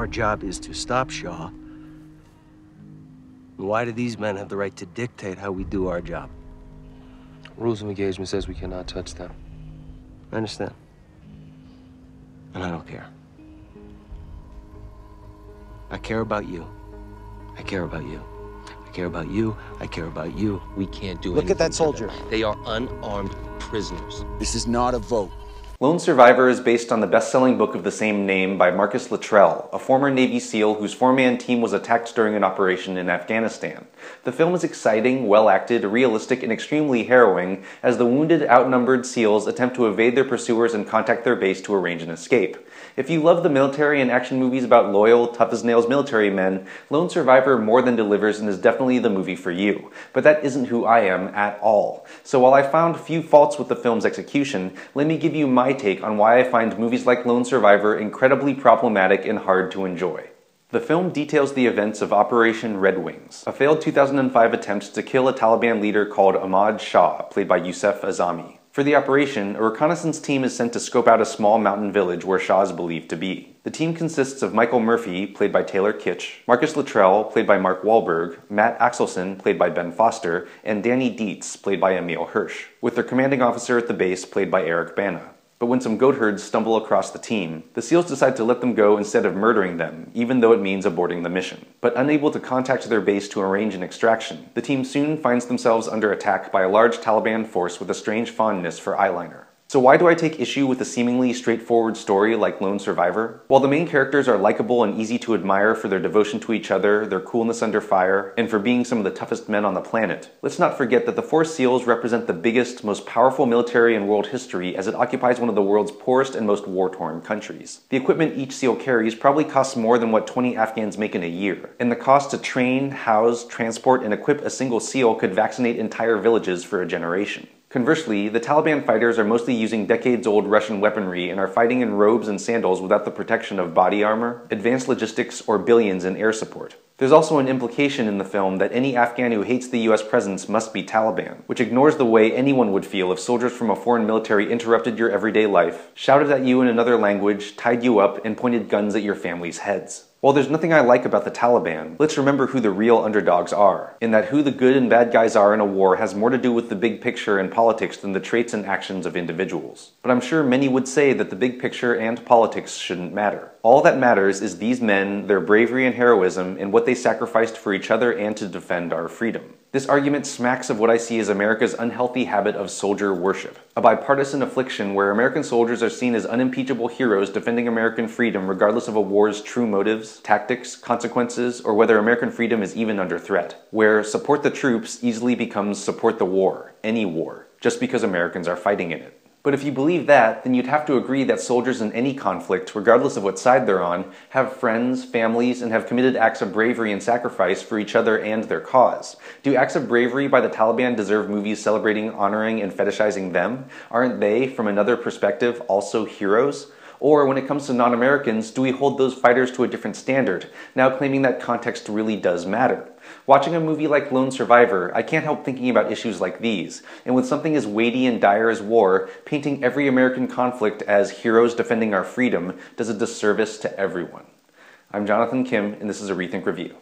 our job is to stop Shaw, why do these men have the right to dictate how we do our job? Rules of engagement says we cannot touch them. I understand. And I don't care. I care about you. I care about you. I care about you. I care about you. We can't do anything. Look at that soldier. They are unarmed prisoners. This is not a vote. Lone Survivor is based on the best-selling book of the same name by Marcus Luttrell, a former Navy SEAL whose four-man team was attacked during an operation in Afghanistan. The film is exciting, well-acted, realistic, and extremely harrowing as the wounded, outnumbered SEALs attempt to evade their pursuers and contact their base to arrange an escape. If you love the military and action movies about loyal, tough-as-nails military men, Lone Survivor more than delivers and is definitely the movie for you. But that isn't who I am at all. So while I found few faults with the film's execution, let me give you my take on why I find movies like Lone Survivor incredibly problematic and hard to enjoy. The film details the events of Operation Red Wings, a failed 2005 attempt to kill a Taliban leader called Ahmad Shah, played by Yousef Azami. For the operation, a reconnaissance team is sent to scope out a small mountain village where Shah is believed to be. The team consists of Michael Murphy, played by Taylor Kitsch, Marcus Luttrell, played by Mark Wahlberg, Matt Axelson, played by Ben Foster, and Danny Dietz, played by Emil Hirsch, with their commanding officer at the base, played by Eric Bana. But when some goat herds stumble across the team, the SEALs decide to let them go instead of murdering them, even though it means aborting the mission. But unable to contact their base to arrange an extraction, the team soon finds themselves under attack by a large Taliban force with a strange fondness for eyeliner. So why do I take issue with a seemingly straightforward story like Lone Survivor? While the main characters are likable and easy to admire for their devotion to each other, their coolness under fire, and for being some of the toughest men on the planet, let's not forget that the four SEALs represent the biggest, most powerful military in world history as it occupies one of the world's poorest and most war-torn countries. The equipment each SEAL carries probably costs more than what 20 Afghans make in a year, and the cost to train, house, transport, and equip a single SEAL could vaccinate entire villages for a generation. Conversely, the Taliban fighters are mostly using decades-old Russian weaponry and are fighting in robes and sandals without the protection of body armor, advanced logistics, or billions in air support. There's also an implication in the film that any Afghan who hates the US presence must be Taliban, which ignores the way anyone would feel if soldiers from a foreign military interrupted your everyday life, shouted at you in another language, tied you up, and pointed guns at your family's heads. While there's nothing I like about the Taliban, let's remember who the real underdogs are, in that who the good and bad guys are in a war has more to do with the big picture and politics than the traits and actions of individuals. But I'm sure many would say that the big picture and politics shouldn't matter. All that matters is these men, their bravery and heroism, and what they sacrificed for each other and to defend our freedom. This argument smacks of what I see as America's unhealthy habit of soldier worship, a bipartisan affliction where American soldiers are seen as unimpeachable heroes defending American freedom regardless of a war's true motives, tactics, consequences, or whether American freedom is even under threat, where support the troops easily becomes support the war, any war, just because Americans are fighting in it. But if you believe that, then you'd have to agree that soldiers in any conflict, regardless of what side they're on, have friends, families, and have committed acts of bravery and sacrifice for each other and their cause. Do acts of bravery by the Taliban deserve movies celebrating, honoring, and fetishizing them? Aren't they, from another perspective, also heroes? Or when it comes to non-Americans, do we hold those fighters to a different standard, now claiming that context really does matter? Watching a movie like Lone Survivor, I can't help thinking about issues like these, and with something as weighty and dire as war, painting every American conflict as heroes defending our freedom does a disservice to everyone. I'm Jonathan Kim, and this is a ReThink Review.